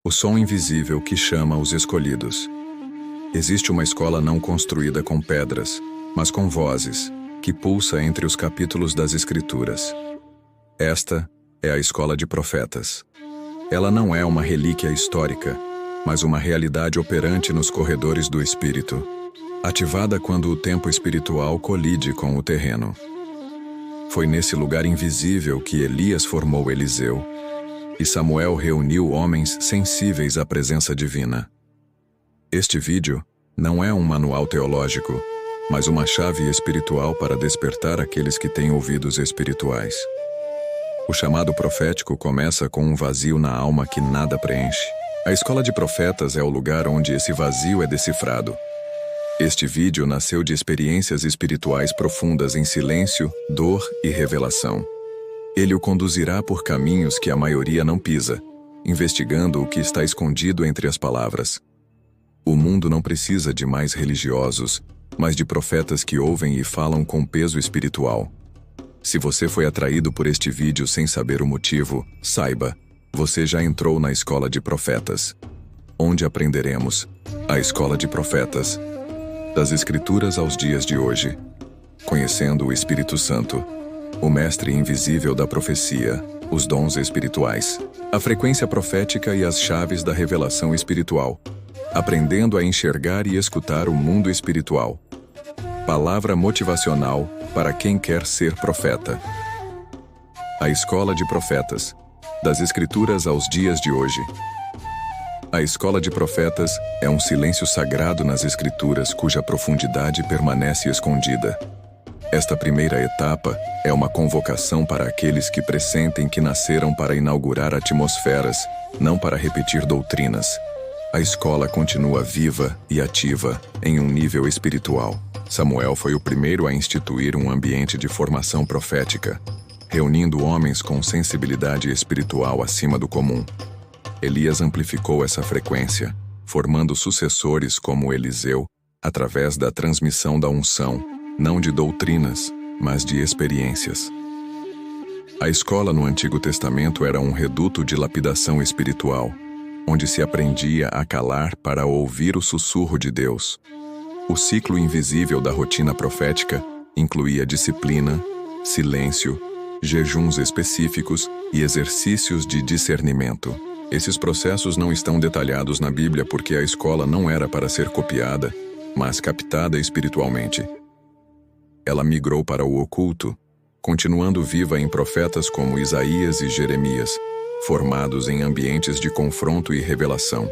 O som invisível que chama os escolhidos. Existe uma escola não construída com pedras, mas com vozes, que pulsa entre os capítulos das Escrituras. Esta é a escola de profetas. Ela não é uma relíquia histórica, mas uma realidade operante nos corredores do Espírito, ativada quando o tempo espiritual colide com o terreno. Foi nesse lugar invisível que Elias formou Eliseu, e Samuel reuniu homens sensíveis à presença divina. Este vídeo não é um manual teológico, mas uma chave espiritual para despertar aqueles que têm ouvidos espirituais. O chamado profético começa com um vazio na alma que nada preenche. A escola de profetas é o lugar onde esse vazio é decifrado. Este vídeo nasceu de experiências espirituais profundas em silêncio, dor e revelação. Ele o conduzirá por caminhos que a maioria não pisa, investigando o que está escondido entre as palavras. O mundo não precisa de mais religiosos, mas de profetas que ouvem e falam com peso espiritual. Se você foi atraído por este vídeo sem saber o motivo, saiba, você já entrou na escola de profetas. Onde aprenderemos a escola de profetas, das Escrituras aos dias de hoje, conhecendo o Espírito Santo, o mestre invisível da profecia, os dons espirituais, a frequência profética e as chaves da revelação espiritual, aprendendo a enxergar e escutar o mundo espiritual. Palavra motivacional para quem quer ser profeta. A escola de profetas, das Escrituras aos dias de hoje. A escola de profetas é um silêncio sagrado nas Escrituras cuja profundidade permanece escondida. Esta primeira etapa é uma convocação para aqueles que pressentem que nasceram para inaugurar atmosferas, não para repetir doutrinas. A escola continua viva e ativa em um nível espiritual. Samuel foi o primeiro a instituir um ambiente de formação profética, reunindo homens com sensibilidade espiritual acima do comum. Elias amplificou essa frequência, formando sucessores como Eliseu, através da transmissão da unção, não de doutrinas, mas de experiências. A escola no Antigo Testamento era um reduto de lapidação espiritual, onde se aprendia a calar para ouvir o sussurro de Deus. O ciclo invisível da rotina profética incluía disciplina, silêncio, jejuns específicos e exercícios de discernimento. Esses processos não estão detalhados na Bíblia porque a escola não era para ser copiada, mas captada espiritualmente. Ela migrou para o oculto, continuando viva em profetas como Isaías e Jeremias, formados em ambientes de confronto e revelação.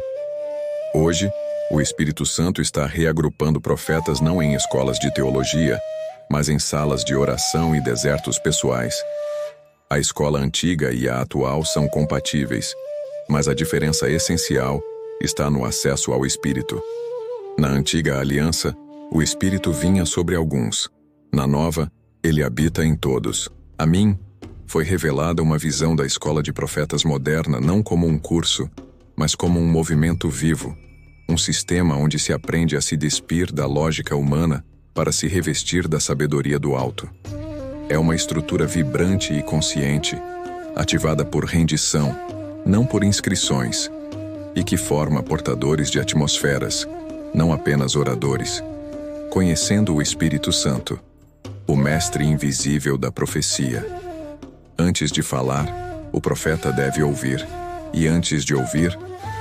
Hoje, o Espírito Santo está reagrupando profetas não em escolas de teologia, mas em salas de oração e desertos pessoais. A escola antiga e a atual são compatíveis, mas a diferença essencial está no acesso ao Espírito. Na antiga aliança, o Espírito vinha sobre alguns. Na nova, ele habita em todos. A mim, foi revelada uma visão da escola de profetas moderna não como um curso, mas como um movimento vivo, um sistema onde se aprende a se despir da lógica humana para se revestir da sabedoria do alto. É uma estrutura vibrante e consciente, ativada por rendição, não por inscrições, e que forma portadores de atmosferas, não apenas oradores, conhecendo o Espírito Santo, o mestre invisível da profecia. Antes de falar, o profeta deve ouvir, e antes de ouvir,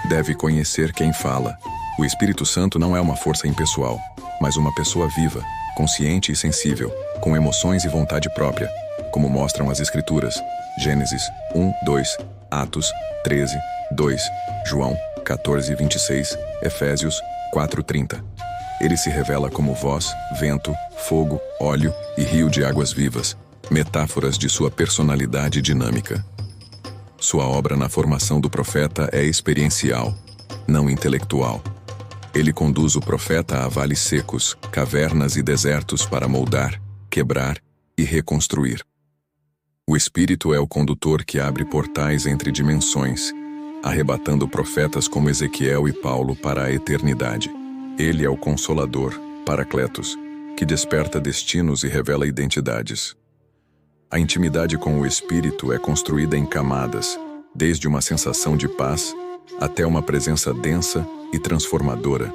deve conhecer quem fala. O Espírito Santo não é uma força impessoal, mas uma pessoa viva, consciente e sensível, com emoções e vontade própria, como mostram as Escrituras. Gênesis 1, 2, Atos 13, 2, João 14, 26, Efésios 4, 30. Ele se revela como voz, vento, fogo, óleo e rio de águas vivas, metáforas de sua personalidade dinâmica. Sua obra na formação do profeta é experiencial, não intelectual. Ele conduz o profeta a vales secos, cavernas e desertos para moldar, quebrar e reconstruir. O Espírito é o condutor que abre portais entre dimensões, arrebatando profetas como Ezequiel e Paulo para a eternidade. Ele é o Consolador, Paracletos, que desperta destinos e revela identidades. A intimidade com o Espírito é construída em camadas, desde uma sensação de paz até uma presença densa e transformadora.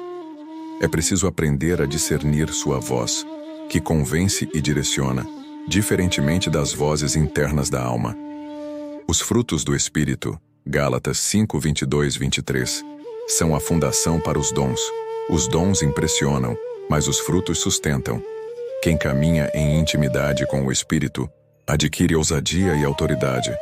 É preciso aprender a discernir sua voz, que convence e direciona, diferentemente das vozes internas da alma. Os frutos do Espírito, Gálatas 5, 22, 23, são a fundação para os dons. Os dons impressionam, mas os frutos sustentam. Quem caminha em intimidade com o Espírito adquire ousadia e autoridade,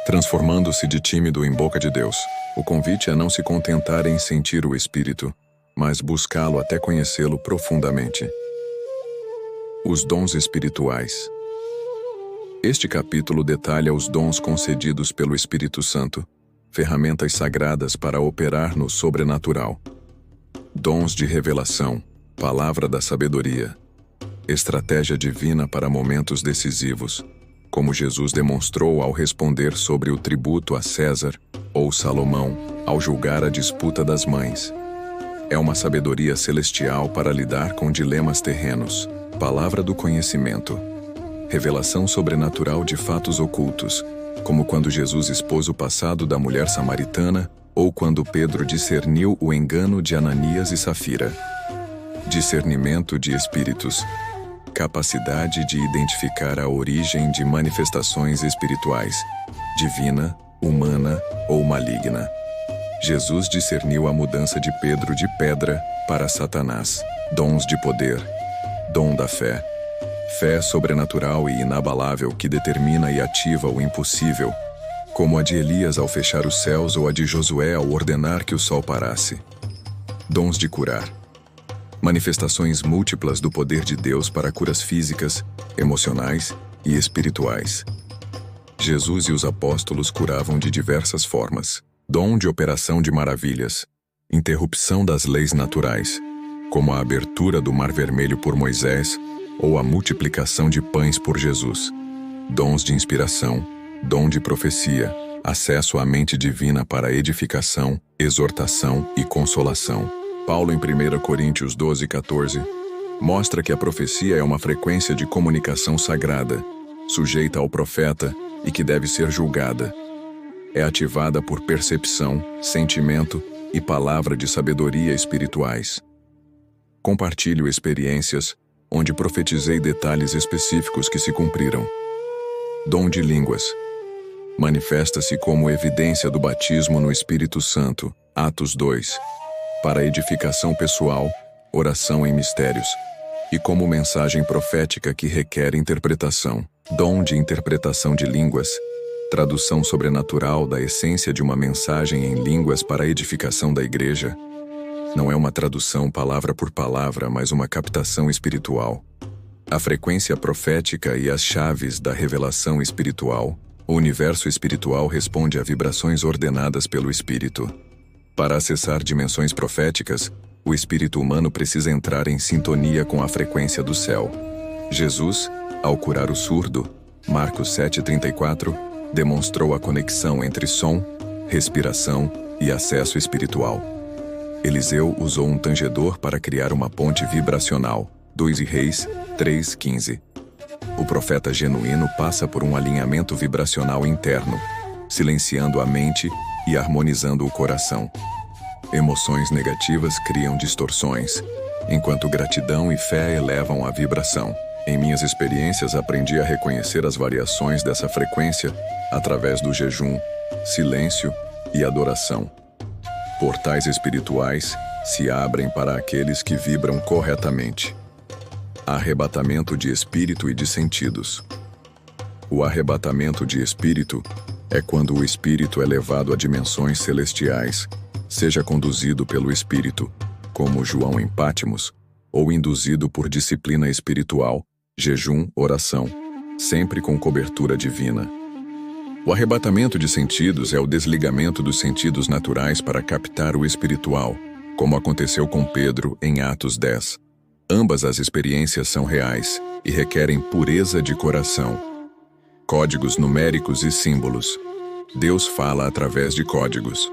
transformando-se de tímido em boca de Deus. O convite é não se contentar em sentir o Espírito, mas buscá-lo até conhecê-lo profundamente. Os dons espirituais. Este capítulo detalha os dons concedidos pelo Espírito Santo, ferramentas sagradas para operar no sobrenatural. Dons de revelação, palavra da sabedoria, estratégia divina para momentos decisivos, como Jesus demonstrou ao responder sobre o tributo a César, ou Salomão, ao julgar a disputa das mães. É uma sabedoria celestial para lidar com dilemas terrenos, palavra do conhecimento, revelação sobrenatural de fatos ocultos, como quando Jesus expôs o passado da mulher samaritana ou quando Pedro discerniu o engano de Ananias e Safira. Discernimento de espíritos, capacidade de identificar a origem de manifestações espirituais, divina, humana ou maligna. Jesus discerniu a mudança de Pedro de pedra para Satanás. Dons de poder, dom da fé. Fé sobrenatural e inabalável que determina e ativa o impossível, como a de Elias ao fechar os céus ou a de Josué ao ordenar que o sol parasse. Dons de curar. Manifestações múltiplas do poder de Deus para curas físicas, emocionais e espirituais. Jesus e os apóstolos curavam de diversas formas. Dom de operação de maravilhas. Interrupção das leis naturais, como a abertura do Mar Vermelho por Moisés ou a multiplicação de pães por Jesus. Dons de inspiração, dom de profecia, acesso à mente divina para edificação, exortação e consolação. Paulo em 1 Coríntios 12, 14, mostra que a profecia é uma frequência de comunicação sagrada, sujeita ao profeta e que deve ser julgada. É ativada por percepção, sentimento e palavra de sabedoria espirituais. Compartilho experiências onde profetizei detalhes específicos que se cumpriram. Dom de línguas. Manifesta-se como evidência do batismo no Espírito Santo, Atos 2, para edificação pessoal, oração em mistérios, e como mensagem profética que requer interpretação. Dom de interpretação de línguas. Tradução sobrenatural da essência de uma mensagem em línguas para a edificação da igreja. Não é uma tradução palavra por palavra, mas uma captação espiritual. A frequência profética e as chaves da revelação espiritual. O universo espiritual responde a vibrações ordenadas pelo Espírito. Para acessar dimensões proféticas, o espírito humano precisa entrar em sintonia com a frequência do céu. Jesus, ao curar o surdo, Marcos 7,34, demonstrou a conexão entre som, respiração e acesso espiritual. Eliseu usou um tangedor para criar uma ponte vibracional, 2 Reis 3,15. O profeta genuíno passa por um alinhamento vibracional interno, silenciando a mente e harmonizando o coração. Emoções negativas criam distorções, enquanto gratidão e fé elevam a vibração. Em minhas experiências, aprendi a reconhecer as variações dessa frequência através do jejum, silêncio e adoração. Portais espirituais se abrem para aqueles que vibram corretamente. Arrebatamento de espírito e de sentidos. O arrebatamento de espírito é quando o espírito é levado a dimensões celestiais, seja conduzido pelo espírito, como João em Pátimos, ou induzido por disciplina espiritual, jejum, oração, sempre com cobertura divina. O arrebatamento de sentidos é o desligamento dos sentidos naturais para captar o espiritual, como aconteceu com Pedro em Atos 10. Ambas as experiências são reais e requerem pureza de coração. Códigos numéricos e símbolos. Deus fala através de códigos.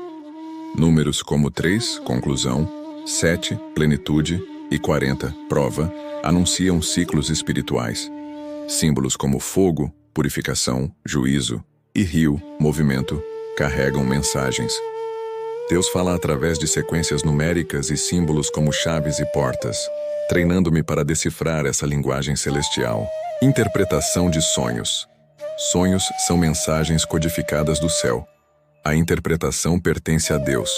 Números como 3, conclusão, 7, plenitude e 40, prova, anunciam ciclos espirituais. Símbolos como fogo, purificação, juízo, e rio, movimento, carregam mensagens. Deus fala através de sequências numéricas e símbolos como chaves e portas, treinando-me para decifrar essa linguagem celestial. Interpretação de sonhos. Sonhos são mensagens codificadas do céu. A interpretação pertence a Deus,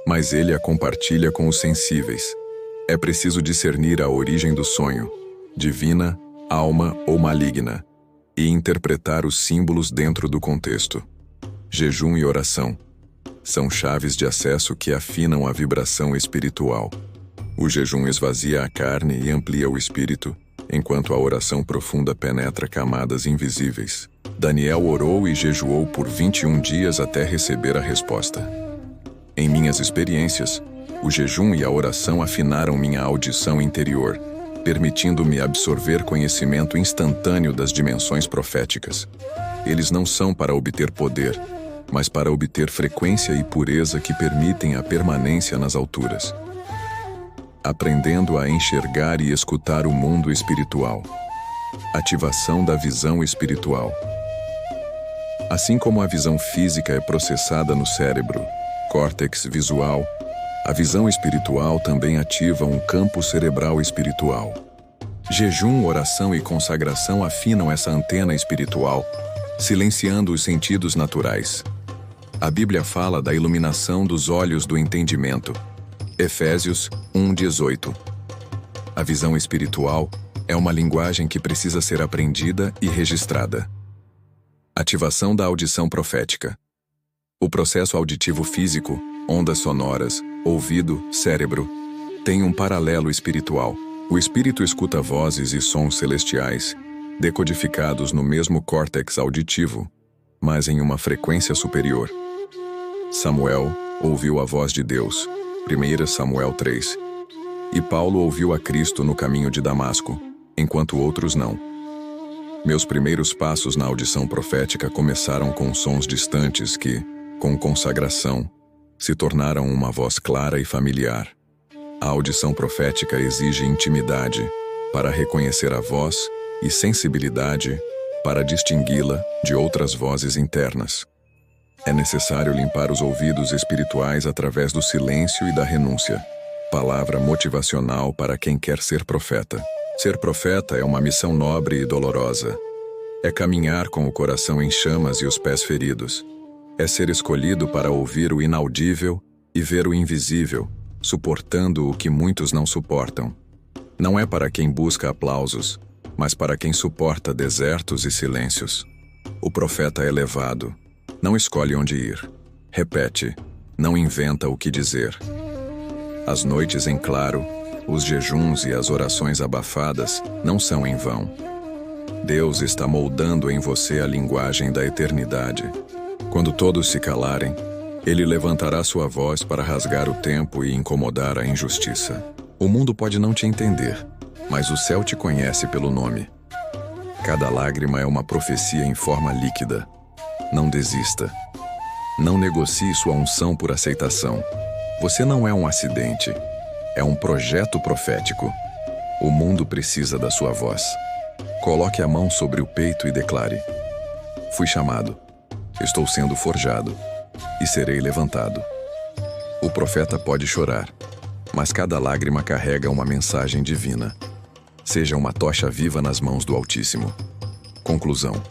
mas Ele a compartilha com os sensíveis. É preciso discernir a origem do sonho, divina, alma ou maligna, e interpretar os símbolos dentro do contexto. Jejum e oração são chaves de acesso que afinam a vibração espiritual. O jejum esvazia a carne e amplia o espírito, enquanto a oração profunda penetra camadas invisíveis. Daniel orou e jejuou por 21 dias até receber a resposta. Em minhas experiências, o jejum e a oração afinaram minha audição interior, permitindo-me absorver conhecimento instantâneo das dimensões proféticas. Eles não são para obter poder, mas para obter frequência e pureza que permitem a permanência nas alturas. Aprendendo a enxergar e escutar o mundo espiritual. Ativação da visão espiritual. Assim como a visão física é processada no cérebro, córtex visual, a visão espiritual também ativa um campo cerebral espiritual. Jejum, oração e consagração afinam essa antena espiritual, silenciando os sentidos naturais. A Bíblia fala da iluminação dos olhos do entendimento. Efésios 1:18. A visão espiritual é uma linguagem que precisa ser aprendida e registrada. Ativação da audição profética. O processo auditivo físico, ondas sonoras, ouvido, cérebro, tem um paralelo espiritual. O espírito escuta vozes e sons celestiais, decodificados no mesmo córtex auditivo, mas em uma frequência superior. Samuel ouviu a voz de Deus, 1 Samuel 3. E Paulo ouviu a Cristo no caminho de Damasco, enquanto outros não. Meus primeiros passos na audição profética começaram com sons distantes que, com consagração, se tornaram uma voz clara e familiar. A audição profética exige intimidade para reconhecer a voz e sensibilidade para distingui-la de outras vozes internas. É necessário limpar os ouvidos espirituais através do silêncio e da renúncia. Palavra motivacional para quem quer ser profeta. Ser profeta é uma missão nobre e dolorosa. É caminhar com o coração em chamas e os pés feridos. É ser escolhido para ouvir o inaudível e ver o invisível, suportando o que muitos não suportam. Não é para quem busca aplausos, mas para quem suporta desertos e silêncios. O profeta é levado. Não escolhe onde ir. Repete. Não inventa o que dizer. As noites em claro, os jejuns e as orações abafadas não são em vão. Deus está moldando em você a linguagem da eternidade. Quando todos se calarem, Ele levantará sua voz para rasgar o tempo e incomodar a injustiça. O mundo pode não te entender, mas o céu te conhece pelo nome. Cada lágrima é uma profecia em forma líquida. Não desista. Não negocie sua unção por aceitação. Você não é um acidente. É um projeto profético. O mundo precisa da sua voz. Coloque a mão sobre o peito e declare: fui chamado. Estou sendo forjado. E serei levantado. O profeta pode chorar, mas cada lágrima carrega uma mensagem divina. Seja uma tocha viva nas mãos do Altíssimo. Conclusão.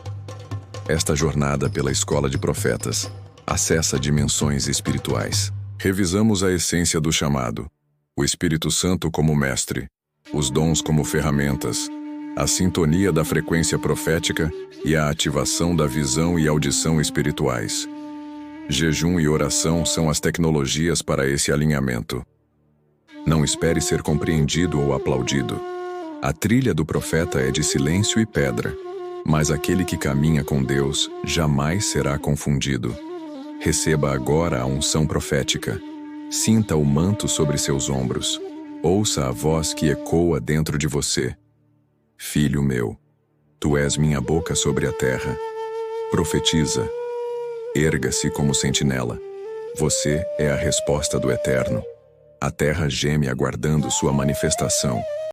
Esta jornada pela Escola de Profetas acessa dimensões espirituais. Revisamos a essência do chamado, o Espírito Santo como mestre, os dons como ferramentas, a sintonia da frequência profética e a ativação da visão e audição espirituais. Jejum e oração são as tecnologias para esse alinhamento. Não espere ser compreendido ou aplaudido. A trilha do profeta é de silêncio e pedra, mas aquele que caminha com Deus jamais será confundido. Receba agora a unção profética. Sinta o manto sobre seus ombros. Ouça a voz que ecoa dentro de você. Filho meu, tu és minha boca sobre a terra. Profetiza. Erga-se como sentinela. Você é a resposta do Eterno. A terra geme aguardando sua manifestação.